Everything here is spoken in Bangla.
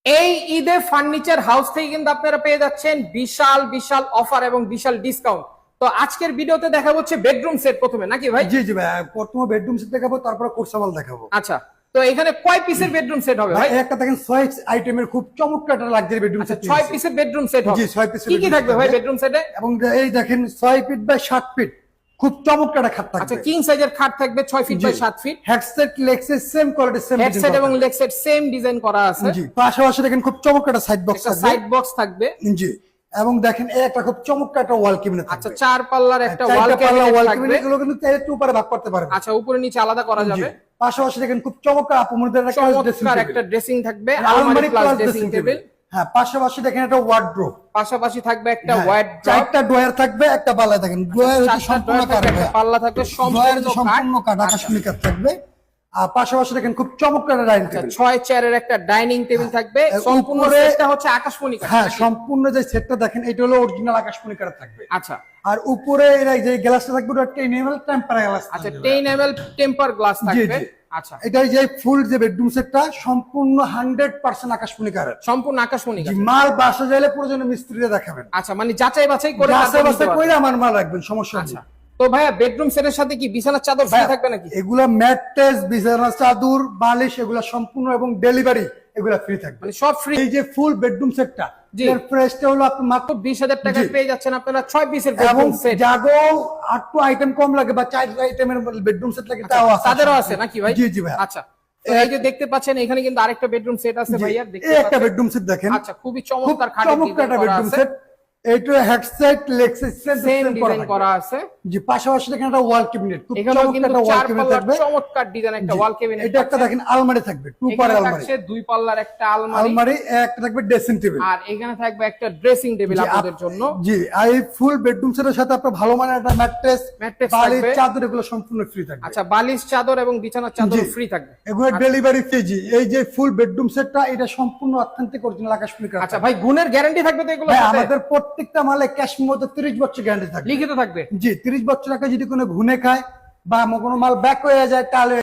এই ঈদে ফার্নিচার হাউস থেকে কিন্তু আপনারা পেয়ে যাচ্ছেন বিশাল বিশাল অফার এবং বিশাল ডিসকাউন্ট। তো আজকের ভিডিওতে দেখাবো হচ্ছে বেডরুম সেট প্রথমে, নাকি ভাই? জি জি ভাই, প্রথমে বেডরুম সেট দেখাবো, তারপরে কোর্সাবল দেখাবো। আচ্ছা, তো এখানে কয় পিসের বেডরুম সেট হবে ভাই? একটা দেখেন 6 আইটেমের খুব চমৎকার একটা লাক্সারি বেডরুম সেট। 6 পিসের বেডরুম সেট হবে। জি 6 পিসের। কি কি থাকবে ভাই বেডরুম সেটে? এবং এই দেখেন 6 ফিট বাই 7 ফিট খুব চমৎকার একটা খাট থাকবে। আচ্ছা, কিং সাইজের খাট থাকবে 6 feet by 7 feet. Headset leg set same quality same headset এবং লেগসেট সেম ডিজাইন করা আছে। জি, পাশাপাশি দেখেন খুব চমৎকার একটা সাইড বক্স একটা থাকবে। সাইড বক্স থাকবে। জি, এবং দেখেন এই একটা খুব চমৎকার একটা ওয়াল ক্যাবিনেট থাকবে। আচ্ছা, 4 পাল্লার একটা ওয়াল ক্যাবিনেট থাকবে। এগুলো কিন্তু একটু উপরে ভাগ করতে পারবেন। আচ্ছা, উপরে নিচে আলাদা করা যাবে। পাশাপাশি দেখেন খুব চমৎকার আপুমনিদের একটা ড্রেসিং থাকবে, আলমারি প্লাস ড্রেসিং টেবিল। হ্যাঁ, পাশাপাশি দেখেন একটা ওয়ার্ডরোব, পাশাপাশি থাকবে একটা ওয়ার্ডরোব, চারটা ড্রয়ার থাকবে, একটা পাল্লা দেখেন ড্রয়ার সম্পূর্ণ কাঠ, একটা পাল্লা থাকবে সম্পূর্ণ কাঠ, আকাশমণি কাঠ থাকবে। আর পাশাপাশি দেখেন খুব চমৎকার ডাইনিং টেবিল, 6 চেয়ারের একটা ডাইনিং টেবিল থাকবে। সম্পূর্ণ সেটটা হচ্ছে আকাশমণি কাঠ। হ্যাঁ, সম্পূর্ণ যে সেটটা দেখেন এটা হলো অরিজিনাল আকাশমণি কাঠ থাকবে। আচ্ছা, আর উপরে এর যে গ্লাসটা থাকবে ওটা 10 ml টেম্পার গ্লাস। আচ্ছা, 10 ml টেম্পার গ্লাস থাকবে। আচ্ছা, এটাই যে ফুল যে বেডরুম সেটটা সম্পূর্ণ 100% আকাশমণি কাঠের, সম্পূর্ণ আকাশমণি কাঠ। মাল বাসা যাইলে প্রয়োজনে মিস্ত্রিরে দেখাবেন। আচ্ছা, মানে যাচাই বাছাই করে আমার মাল রাখবেন, সমস্যা নেই। আচ্ছা, তো ভাইয়া বেডরুম সেটের সাথে কি বিছানার চাদর ফ্রি থাকবে নাকি? এগুলা ম্যাট্রেস, বিছানার চাদর, বালিশ এগুলা সম্পূর্ণ এবং ডেলিভারি এগুলা ফ্রি থাকবে, মানে সব ফ্রি। এই যে ফুল বেডরুম সেটটা এর প্রাইসটা হলো আপনি মাত্র 20,000 টাকায় পেয়ে যাচ্ছেন আপনারা 6 পিসের এবং বেডরুম সেট। জাগো 8টো আইটেম কম লাগে বা 4 আইটেমের বেডরুম সেট লাগে তাও আছে, তাদেরও আছে নাকি ভাই? জি জি ভাই। আচ্ছা, তো এই যে দেখতে পাচ্ছেন এখানে কিন্তু আরেকটা বেডরুম সেট আছে ভাইয়া, দেখতে এই একটা পাচ্ছেন। বেডরুম সেট দেখেন। আচ্ছা, খুবই চমৎকার খাটের চমৎকার একটা ডিজাইন করা বেডরুম আছে। সেট, এইটা হেডসেট লেগসেট সেম ডিজাইন করা আছে। জি, পাশাপাশি দেখেন একটা ওয়াল ক্যাবিনেট, খুব এখানেও চমৎকার কিন্তু একটা ওয়াল 4 ক্যাবিনেট পাল্লার থাকবে। চমৎকার ডিজাইন একটা ওয়াল ক্যাবিনেট। এটা একটা দেখেন আলমারি থাকবে, টু পার আলমারি, 2 পাল্লার একটা আলমারি, আলমারি একটা থাকবে ড্রেসিং টেবিল, আর এখানে থাকবে একটা ড্রেসিং টেবিল আপনাদের জন্য। জি, আর এই ফুল বেডরুম সেটের সাথে আপনার ভালো মানের একটা ম্যাট্রেস, বালিশ, থাকবে। চাদর এগুলো সম্পূর্ণ ফ্রি থাকবে। আচ্ছা, বালিশ, চাদর এবং বিছানার চাদর ফ্রি থাকবে। এগুলো ডেলিভারি ফ্রি। জি, এই যে ফুল বেডরুম সেটটা এটা সম্পূর্ণ অথেন্টিক অরিজিনাল আকাশমণি কাঠ। আচ্ছা ভাই, গুণের গ্যারান্টি থাকবে তো এগুলো? আমাদের প্রত্যেকটা মালে ক্যাশ মতো 30 বছর গ্যারান্টি থাকবে, লিখিত থাকবে। জি, 30 বছর টাকা যদি কোনো ঘুনে খায় বা কোনো মাল ব্যাক হয়ে যায় তাহলে